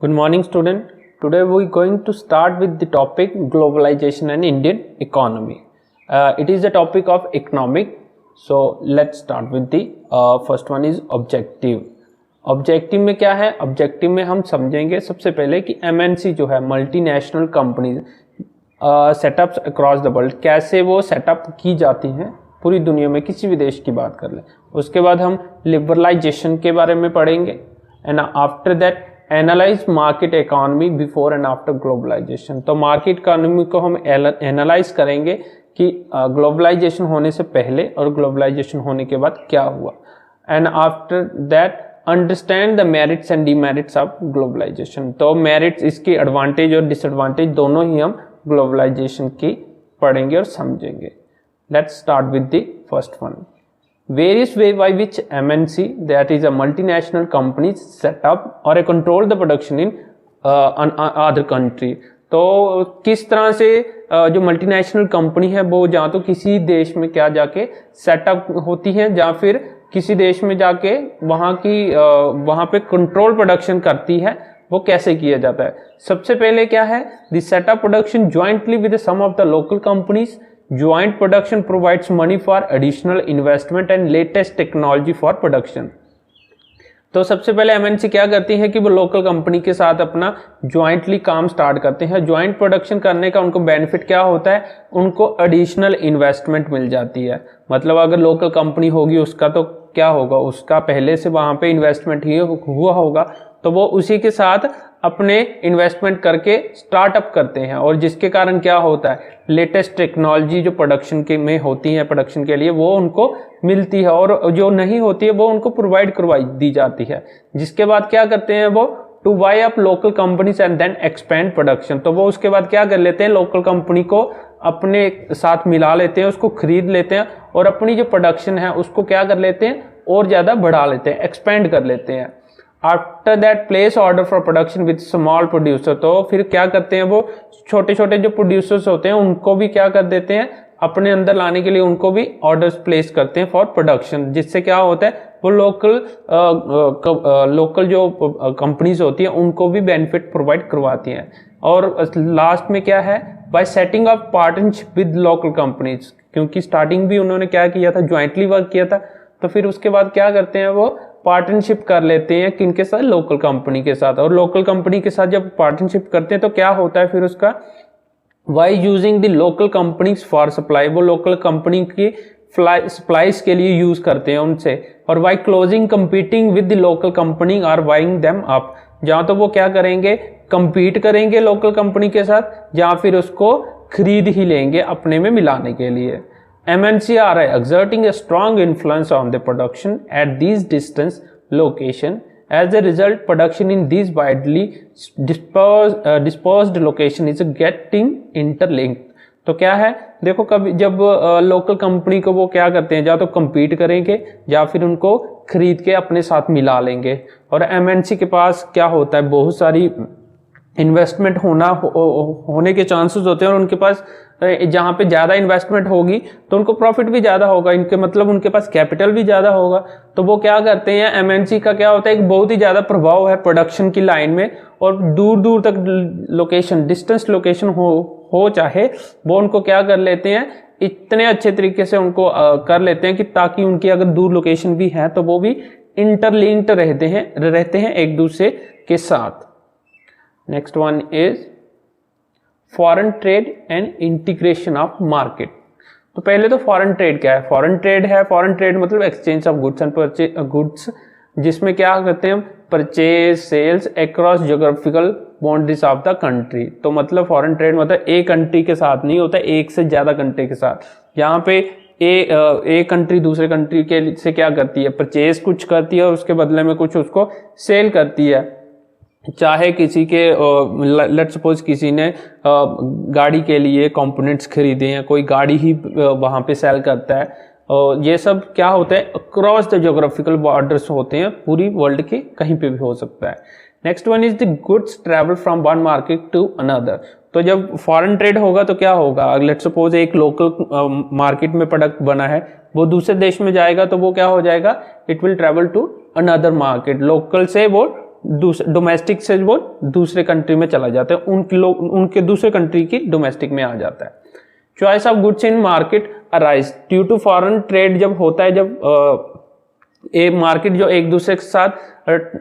Good morning, student. Today we are going to start with the topic globalization and Indian economy. It is a topic of economic. So let's start with the first one is objective. Objective में क्या है? Objective में हम समझेंगे सबसे पहले कि MNC जो है multinational companies setups across the world कैसे वो सेटअप की जाती हैं पूरी दुनिया में, किसी भी देश की बात कर लें. उसके बाद हम लिबरलाइजेशन के बारे में पढ़ेंगे and after that analyse market economy before and after globalisation. तो मार्केट इकोनॉमी को हम एनालाइज करेंगे कि ग्लोबलाइजेशन होने से पहले और ग्लोबलाइजेशन होने के बाद क्या हुआ. And after that understand the merits and demerits of globalisation. तो मेरिट्स, इसकी एडवांटेज और डिसएडवांटेज दोनों ही हम ग्लोबलाइजेशन की पढ़ेंगे और समझेंगे. Let's start with the first one. Various way by which MNC, that is a multinational companies, set up or control the production in other country. तो किस तरह से जो मल्टीनेशनल कंपनी है वो या तो किसी देश में क्या जाके सेटअप होती है या फिर किसी देश में जाके वहाँ पे कंट्रोल प्रोडक्शन करती है, वो कैसे किया जाता है. सबसे पहले क्या है, the setup production jointly with some of the local companies. Joint production provides money for additional investment and latest technology for production. तो सबसे पहले एमएनसी क्या करती है कि वो लोकल कंपनी के साथ अपना ज्वाइंटली काम स्टार्ट करते हैं. ज्वाइंट प्रोडक्शन करने का उनको बेनिफिट क्या होता है, उनको एडिशनल इन्वेस्टमेंट मिल जाती है. मतलब अगर लोकल कंपनी होगी उसका तो क्या होगा, उसका पहले से वहां पे इन्वेस्टमेंट ही हुआ होगा, तो वो उसी के साथ अपने इन्वेस्टमेंट करके स्टार्टअप करते हैं. और जिसके कारण क्या होता है, लेटेस्ट टेक्नोलॉजी जो प्रोडक्शन के में होती है प्रोडक्शन के लिए वो उनको मिलती है, और जो नहीं होती है वो उनको प्रोवाइड करवाई दी जाती है. जिसके बाद क्या करते हैं वो, to buy up local companies and then expand production. तो वो उसके बाद क्या कर लेते हैं, लोकल कंपनी को अपने साथ मिला लेते हैं, उसको खरीद लेते हैं और अपनी जो प्रोडक्शन है उसको क्या कर लेते हैं, और ज्यादा बढ़ा लेते हैं, एक्सपेंड कर लेते हैं. After that place order for production with small producer. तो फिर क्या करते हैं, वो छोटे छोटे जो प्रोड्यूसर्स होते हैं उनको भी क्या कर देते हैं, अपने अंदर लाने के लिए उनको भी ऑर्डर्स प्लेस करते हैं फॉर प्रोडक्शन. जिससे क्या होता है, वो लोकल जो कंपनीज होती हैं उनको भी बेनिफिट प्रोवाइड करवाती हैं. और लास्ट में क्या है, bye setting up partnership with local companies. क्योंकि स्टार्टिंग भी उन्होंने क्या किया था, ज्वाइंटली वर्क किया था, तो फिर उसके बाद क्या करते हैं, वो पार्टनरशिप कर लेते हैं किनके साथ, लोकल कंपनी के साथ. और लोकल कंपनी के साथ जब पार्टनरशिप करते हैं तो क्या होता है फिर उसका, by using the local companies for supply. वो लोकल कंपनी की सप्लाईज के लिए यूज करते हैं उनसे. और by closing competing with the local company or buying them up. जहां तो वो क्या करेंगे, कंपीट करेंगे लोकल कंपनी के साथ, या फिर उसको खरीद ही लेंगे अपने में मिलाने के लिए. MNC are exerting a strong influence on the production at these distance location. As a result, production in these widely dispersed location is getting interlinked. तो क्या है, देखो कभी जब लोकल कंपनी को वो क्या करते हैं, या तो compete करेंगे या फिर उनको खरीद के अपने साथ मिला लेंगे. और MNC के पास क्या होता है, बहुत सारी इन्वेस्टमेंट होने के चांसेस होते हैं, और उनके पास जहां पे ज्यादा इन्वेस्टमेंट होगी तो उनको प्रॉफिट भी ज्यादा होगा, इनके मतलब उनके पास कैपिटल भी ज्यादा होगा. तो वो क्या करते हैं, एमएनसी का क्या होता है, एक बहुत ही ज्यादा प्रभाव है प्रोडक्शन की लाइन में, और दूर दूर तक लोकेशन, डिस्टेंस लोकेशन हो चाहे, वो उनको क्या कर लेते हैं, इतने अच्छे तरीके से उनको कर लेते हैं कि ताकि उनकी अगर दूर लोकेशन भी है तो वो भी इंटरलिंक्ड रहते हैं एक दूसरे के साथ. Next one is foreign trade and integration of market. तो पहले तो फॉरेन ट्रेड क्या है, फॉरेन ट्रेड है, फॉरेन ट्रेड मतलब exchange of goods and goods, जिसमें क्या करते हैं, purchase sales across geographical boundaries of the country. तो मतलब फॉरेन ट्रेड मतलब एक कंट्री के साथ नहीं होता, एक से ज्यादा कंट्री के साथ. यहाँ पे एक कंट्री दूसरे कंट्री के से क्या करती है, परचेज कुछ करती है और उसके बदले में कुछ उसको सेल करती है. चाहे किसी के लेट्स सपोज किसी ने गाड़ी के लिए कंपोनेंट्स खरीदे हैं, कोई गाड़ी ही वहां पे सेल करता है. ये सब क्या होता है, अक्रॉस द ज्योग्राफिकल बॉर्डर्स होते हैं, पूरी वर्ल्ड के कहीं पे भी हो सकता है. Next one is the goods travel from one market to another. तो जब फॉरेन ट्रेड होगा तो क्या होगा, लेट्स सपोज एक लोकल मार्केट में प्रोडक्ट बना है, वो दूसरे देश में जाएगा तो वो क्या हो जाएगा, it will travel to another market. Local से वो डोमेस्टिक से वो दूसरे कंट्री में चला जाता है, उनके दूसरे कंट्री की डोमेस्टिक में आ जाता है। Choice of goods in market arise due to foreign trade जब होता है, जब एक मार्केट जो एक दूसरे के साथ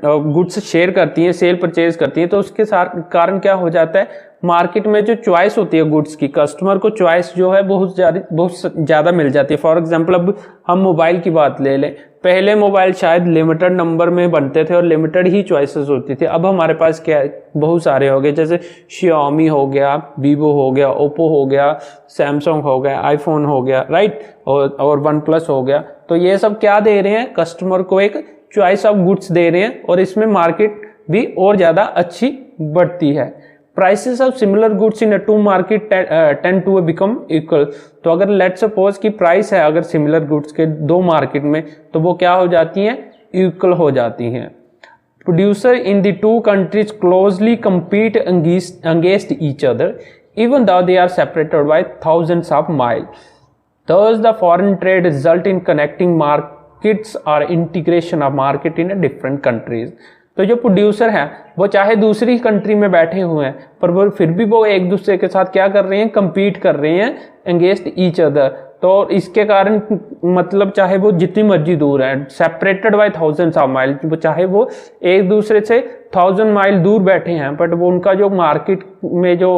गुड्स शेयर करती है, सेल परचेज करती है, तो उसके कारण क्या हो जाता है, मार्केट में जो चॉइस होती है गुड्स की, कस्टमर को चॉइस जो है बहुत ज़्यादा मिल जाती है। फॉर एग्जांपल अब हम मोबाइल की बात ले लें, पहले मोबाइल शायद लिमिटेड नंबर में बनते थे और लिमिटेड ही चॉइसेस होती थी। अब हमारे पास क्या है, बहुत सारे हो गए, जैसे Xiaomi हो गया, Vivo हो गया, Oppo हो गया, Samsung हो गया, iPhone हो गया, राइट, और OnePlus हो गया। तो ये सब क्या दे रहे हैं, कस्टमर को एक चॉइस ऑफ गुड्स दे रहे हैं और इसमें मार्केट भी और ज़्यादा अच्छी बढ़ती है। Prices of similar goods in two market tend to become equal. तो अगर लेट्स सपोज की प्राइस है अगर सिमिलर गुड्स के दो मार्केट में, तो वो क्या हो जाती हैं, इक्वल हो जाती हैं। Producer in the two countries closely compete against each other even though they are separated by thousands of miles. Thus the foreign trade result in connecting markets or integration of market in a different countries. तो जो producer हैं वो चाहे दूसरी country में बैठे हुए हैं, पर वो फिर भी वो एक दूसरे के साथ क्या कर रहे हैं, compete कर रहे हैं against each other। तो इसके कारण मतलब चाहे वो जितनी मर्जी दूर है, separated by thousands of mile, वो चाहे वो एक दूसरे से 1000 माइल दूर बैठे हैं, बट वो उनका जो मार्केट में जो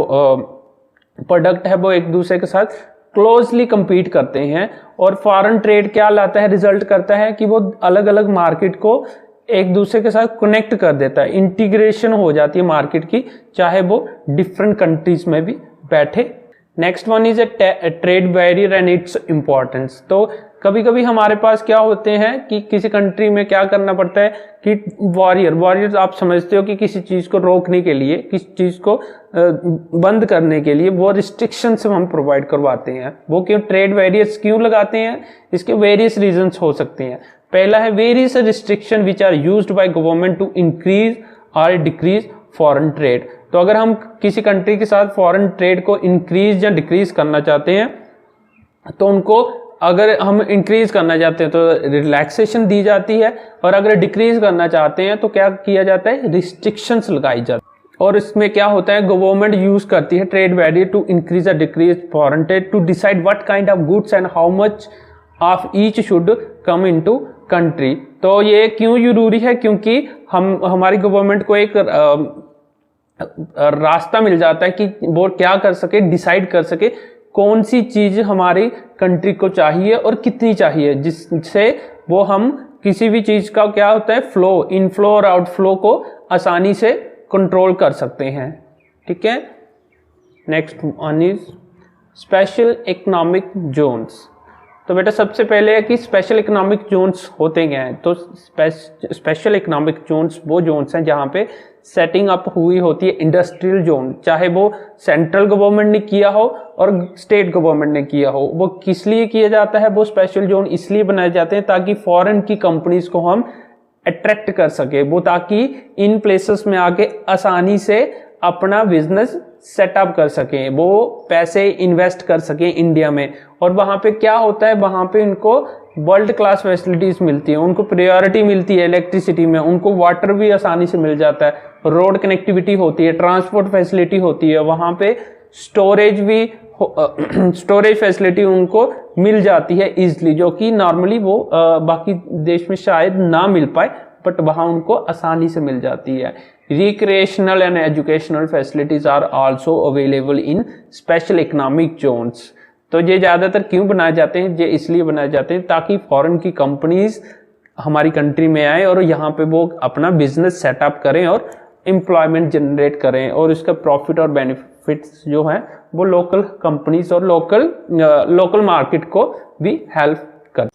प्रोडक्ट है वो एक दूसरे के साथ क्लोजली compete करते हैं। और फॉरेन ट्रेड क्या लाता है, रिजल्ट करता है कि वो अलग अलग मार्केट को एक दूसरे के साथ कनेक्ट कर देता है, इंटीग्रेशन हो जाती है मार्केट की, चाहे वो डिफरेंट कंट्रीज में भी बैठे। Next one is a trade barrier and its importance. तो कभी कभी हमारे पास क्या होते हैं कि किसी कंट्री में क्या करना पड़ता है कि वॉरियर आप समझते हो कि किसी चीज को रोकने के लिए, किसी चीज को बंद करने के लिए वो रिस्ट्रिक्शंस हम प्रोवाइड करवाते हैं। वो क्यों ट्रेड बैरियर्स क्यों लगाते हैं, इसके वेरियस रीजंस हो सकते हैं। पहला है various restriction which are used by government to increase और डिक्रीज फॉरेन ट्रेड। तो अगर हम किसी कंट्री के साथ फॉरेन ट्रेड को इंक्रीज या डिक्रीज करना चाहते हैं, तो उनको अगर हम इंक्रीज करना चाहते हैं तो रिलैक्सेशन दी जाती है, और अगर डिक्रीज करना चाहते हैं तो क्या किया जाता है, रिस्ट्रिक्शंस लगाई जाती है। और इसमें क्या होता है, गवर्नमेंट यूज करती है ट्रेड बैरियर टू इंक्रीज और decrease foreign trade to decide what kind of goods and how much of each should come into country. तो ये क्यों जरूरी है, क्योंकि हमारी गवर्नमेंट को एक रास्ता मिल जाता है कि वो क्या कर सके, डिसाइड कर सके कौन सी चीज हमारी कंट्री को चाहिए और कितनी चाहिए, जिससे वो हम किसी भी चीज का क्या होता है, फ्लो, इनफ्लो और आउटफ्लो को आसानी से कंट्रोल कर सकते हैं। ठीक है। Next one is special economic zones. तो बेटा सबसे पहले है कि स्पेशल इकोनॉमिक जोन्स होते क्या हैं। तो स्पेशल इकोनॉमिक जोन्स वो जोन्स हैं जहाँ पे सेटिंग अप हुई होती है इंडस्ट्रियल जोन, चाहे वो सेंट्रल गवर्नमेंट ने किया हो और स्टेट गवर्नमेंट ने किया हो। वो किस लिए किया जाता है, वो स्पेशल जोन इसलिए बनाए जाते हैं ताकि फॉरेन की कंपनीज को हम अट्रैक्ट कर सके, वो ताकि इन प्लेसेस में आके आसानी से अपना बिजनेस सेटअप कर सकें, वो पैसे इन्वेस्ट कर सकें इंडिया में। और वहां पे क्या होता है, वहां पे इनको वर्ल्ड क्लास फैसिलिटीज मिलती है, उनको प्रायोरिटी मिलती है इलेक्ट्रिसिटी में, उनको वाटर भी आसानी से मिल जाता है, रोड कनेक्टिविटी होती है, ट्रांसपोर्ट फैसिलिटी होती है, वहां पे स्टोरेज भी स्टोरेज फैसिलिटी उनको मिल जाती है इजिली, जो कि नॉर्मली वो बाकी देश में शायद ना मिल पाए, बट वहां उनको आसानी से मिल जाती है। Recreational and educational facilities are also available in special economic zones. तो ये ज्यादातर क्यों बनाए जाते हैं, ये इसलिए बनाए जाते हैं ताकि फॉरेन की कंपनीज हमारी कंट्री में आए और यहाँ पे वो अपना बिजनेस सेटअप करें और एम्प्लॉयमेंट जनरेट करें, और इसका प्रॉफिट और बेनिफिट्स जो है वो लोकल कंपनीज और लोकल मार्केट को भी हेल्प करें।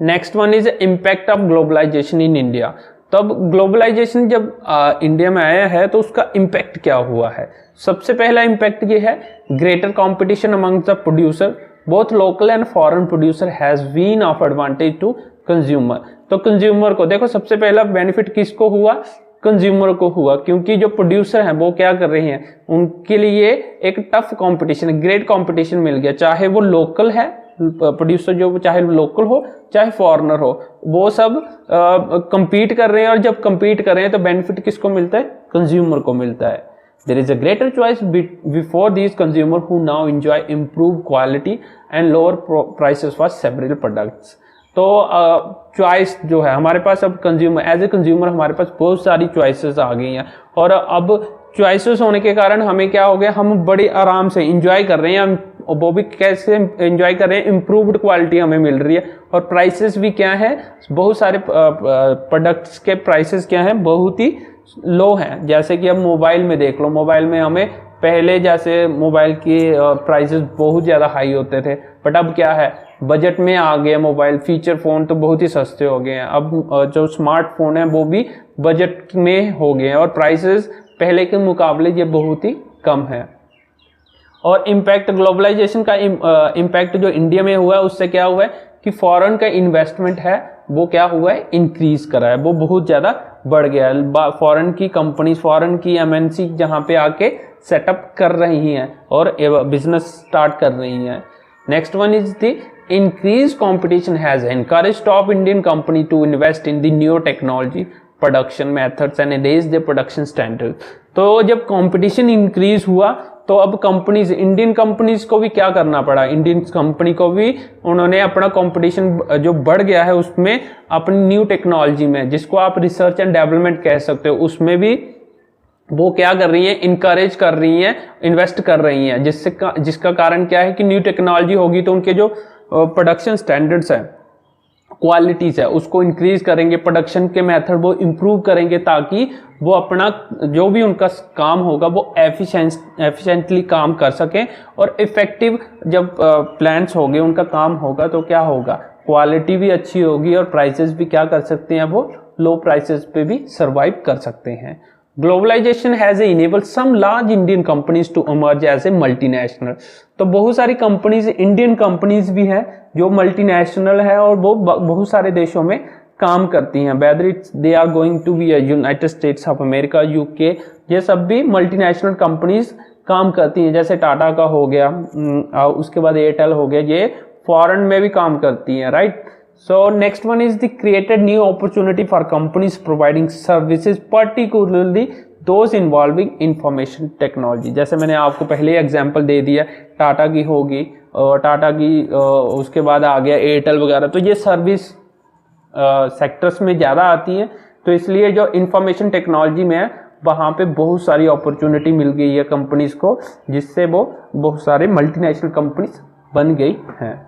Next one is impact of globalisation in India. तो अब ग्लोबलाइजेशन जब इंडिया में आया है तो उसका इम्पैक्ट क्या हुआ है। सबसे पहला इम्पैक्ट ये है greater competition among the producer, both local and foreign producer has been of advantage to consumer. तो कंज्यूमर को देखो, सबसे पहला बेनिफिट किसको हुआ, कंज्यूमर को हुआ, क्योंकि जो प्रोड्यूसर हैं वो क्या कर रहे हैं, उनके लिए एक टफ कंपटीशन, ग्रेट कंपटीशन मिल गया, चाहे वो लोकल है प्रोड्यूसर जो चाहे लोकल हो चाहे फॉरेनर हो, वो सब compete कर रहे हैं, और जब compete कर रहे हैं तो बेनिफिट किसको मिलता है? कंज्यूमर को मिलता है। There is a greater choice before these consumers who now enjoy improved quality and lower prices for several products. तो चॉइस जो है हमारे पास, अब कंज्यूमर एज ए कंज्यूमर हमारे पास बहुत सारी चॉइसेस आ गई हैं, और अब चॉइसेस होने के कारण हमें क्या हो गया, हम बड़े आराम से इंजॉय कर रहे हैं, वो भी कैसे इंजॉय कर रहे हैं, इम्प्रूव्ड क्वालिटी हमें मिल रही है, और प्राइसेस भी क्या है, बहुत सारे प्रोडक्ट्स के प्राइसेस क्या हैं, बहुत ही लो है। जैसे कि अब मोबाइल में देख लो, मोबाइल में हमें पहले जैसे मोबाइल की प्राइसेस बहुत ज़्यादा हाई होते थे, बट अब क्या है, बजट में आ गए मोबाइल, फीचर फ़ोन तो बहुत ही सस्ते हो गए हैं। अब जो स्मार्टफोन है वो भी बजट में हो गए हैं, और प्राइसेस पहले के मुकाबले ये बहुत ही कम है। और इम्पैक्ट, ग्लोबलाइजेशन का इम्पैक्ट जो इंडिया में हुआ है, उससे क्या हुआ है कि फॉरेन का इन्वेस्टमेंट है वो क्या हुआ है, इंक्रीज करा है, वो बहुत ज़्यादा बढ़ गया है। फॉरेन की कंपनी, फॉरेन की एमएनसी जहाँ पे आके सेटअप कर रही हैं और बिजनेस स्टार्ट कर रही हैं। Next one is the increased competition has encouraged top Indian company to invest in the new technology production methods and raise their production standards। तो जब कंपटीशन इंक्रीज हुआ तो अब कंपनीज, इंडियन कंपनीज को भी क्या करना पड़ा, इंडियन कंपनी को भी उन्होंने अपना कंपटीशन जो बढ़ गया है उसमें अपनी न्यू टेक्नोलॉजी में, जिसको आप रिसर्च एंड डेवलपमेंट कह सकते हो, उसमें भी वो क्या कर रही है, इनकरेज कर रही हैं, इन्वेस्ट कर रही हैं, जिसका कारण क्या है कि न्यू टेक्नोलॉजी होगी तो उनके जो प्रोडक्शन स्टैंडर्ड्स है, क्वालिटीज है, उसको इंक्रीज करेंगे, प्रोडक्शन के मेथड वो इम्प्रूव करेंगे, ताकि वो अपना जो भी उनका काम होगा वो एफिशिएंटली काम कर सकें, और इफेक्टिव जब प्लान्स होंगे, उनका काम होगा तो क्या होगा, क्वालिटी भी अच्छी होगी, और प्राइसेस भी क्या कर सकते हैं, वो लो प्राइसेस पे भी सर्वाइव कर सकते हैं। Globalisation has enabled some large Indian companies to emerge as a multinational। तो बहुत सारी कंपनीज, इंडियन कंपनीज भी हैं जो मल्टीनेशनल है, और वो बहुत सारे देशों में काम करती हैं, whether it's they are going to be United States of America, UK, ये सब भी मल्टीनेशनल कंपनीज काम करती हैं। जैसे टाटा का हो गया, उसके बाद एयरटेल हो गया, ये फॉरेन में भी काम करती हैं, right. So next one is the created new opportunity for companies providing services, particularly those involving information technology। जैसे मैंने आपको पहले एग्जांपल दे दिया, टाटा की होगी, टाटा की उसके बाद आ गया एयरटेल वगैरह, तो ये सर्विस सेक्टर्स में ज़्यादा आती हैं, तो इसलिए जो इंफॉर्मेशन टेक्नोलॉजी में है वहाँ पे बहुत सारी अपॉर्चुनिटी मिल गई है कंपनीज को, जिससे वो बहुत सारे मल्टीनेशनल कंपनीज बन गई हैं।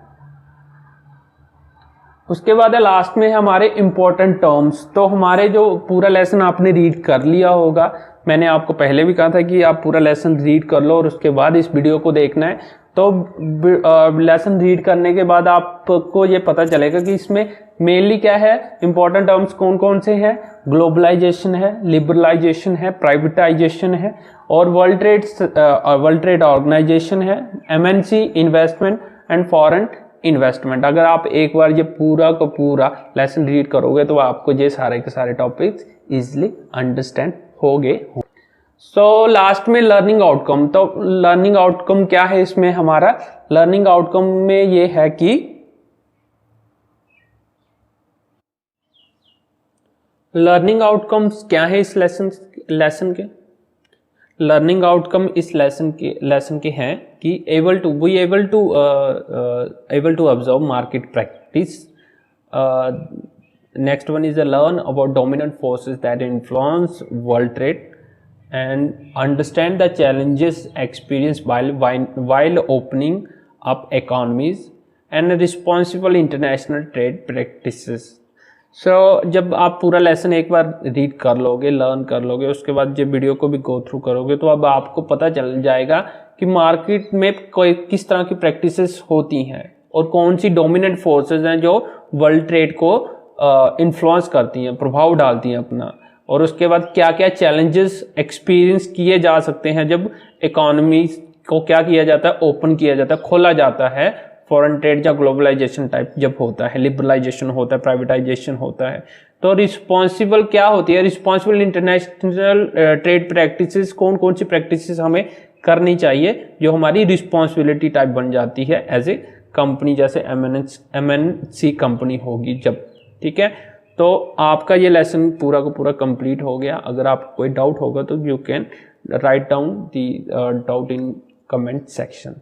उसके बाद है लास्ट में हमारे इम्पोर्टेंट टर्म्स। तो हमारे जो पूरा लेसन आपने रीड कर लिया होगा, मैंने आपको पहले भी कहा था कि आप पूरा लेसन रीड कर लो और उसके बाद इस वीडियो को देखना है। तो लेसन रीड करने के बाद आपको ये पता चलेगा कि इसमें मेनली क्या है, इम्पोर्टेंट टर्म्स कौन कौन से हैं। ग्लोबलाइजेशन है, लिबरलाइजेशन है, प्राइवेटाइजेशन है, और वर्ल्ड ट्रेड ऑर्गेनाइजेशन है, MNC, investment and foreign investment. अगर आप एक बार ये पूरा का पूरा लेसन रीड करोगे तो आपको ये सारे के सारे टॉपिक्स इजीली अंडरस्टैंड हो गए। सो लास्ट में लर्निंग आउटकम। तो लर्निंग आउटकम क्या है इसमें हमारा, लर्निंग आउटकम में ये है कि लर्निंग आउटकम्स क्या है इस लेसन के लर्निंग आउटकम इस लेसन के हैं कि able to observe market practice. Next one is learn about dominant forces that influence world trade and understand the challenges experienced while opening up economies and responsible international trade practices। So जब आप पूरा lesson एक बार read कर लोगे, learn कर लोगे, उसके बाद जब वीडियो को भी गो थ्रू करोगे तो अब आपको पता चल जाएगा कि मार्केट में कोई किस तरह की प्रैक्टिसेस होती हैं और कौन सी डोमिनेंट फोर्सेस हैं जो वर्ल्ड ट्रेड को इन्फ्लुएंस करती हैं, प्रभाव डालती हैं अपना, और उसके बाद क्या क्या चैलेंजेस एक्सपीरियंस किए जा सकते हैं जब इकोनॉमी को क्या किया जाता है, ओपन किया जाता है, खोला जाता है, फॉरेन ट्रेड या ग्लोबलाइजेशन टाइप जब होता है, लिबरलाइजेशन होता है, प्राइवेटाइजेशन होता है। तो रिस्पॉन्सिबल क्या होती है, रिस्पॉन्सिबल इंटरनेशनल ट्रेड प्रैक्टिसेस, कौन कौन सी प्रैक्टिसेस हमें करनी चाहिए जो हमारी रिस्पॉन्सिबिलिटी टाइप बन जाती है एज ए कंपनी जैसे MNC कंपनी होगी जब, ठीक है। तो आपका ये लेसन पूरा का पूरा कंप्लीट हो गया। अगर आपको कोई डाउट होगा तो you can write down the doubt in comment section.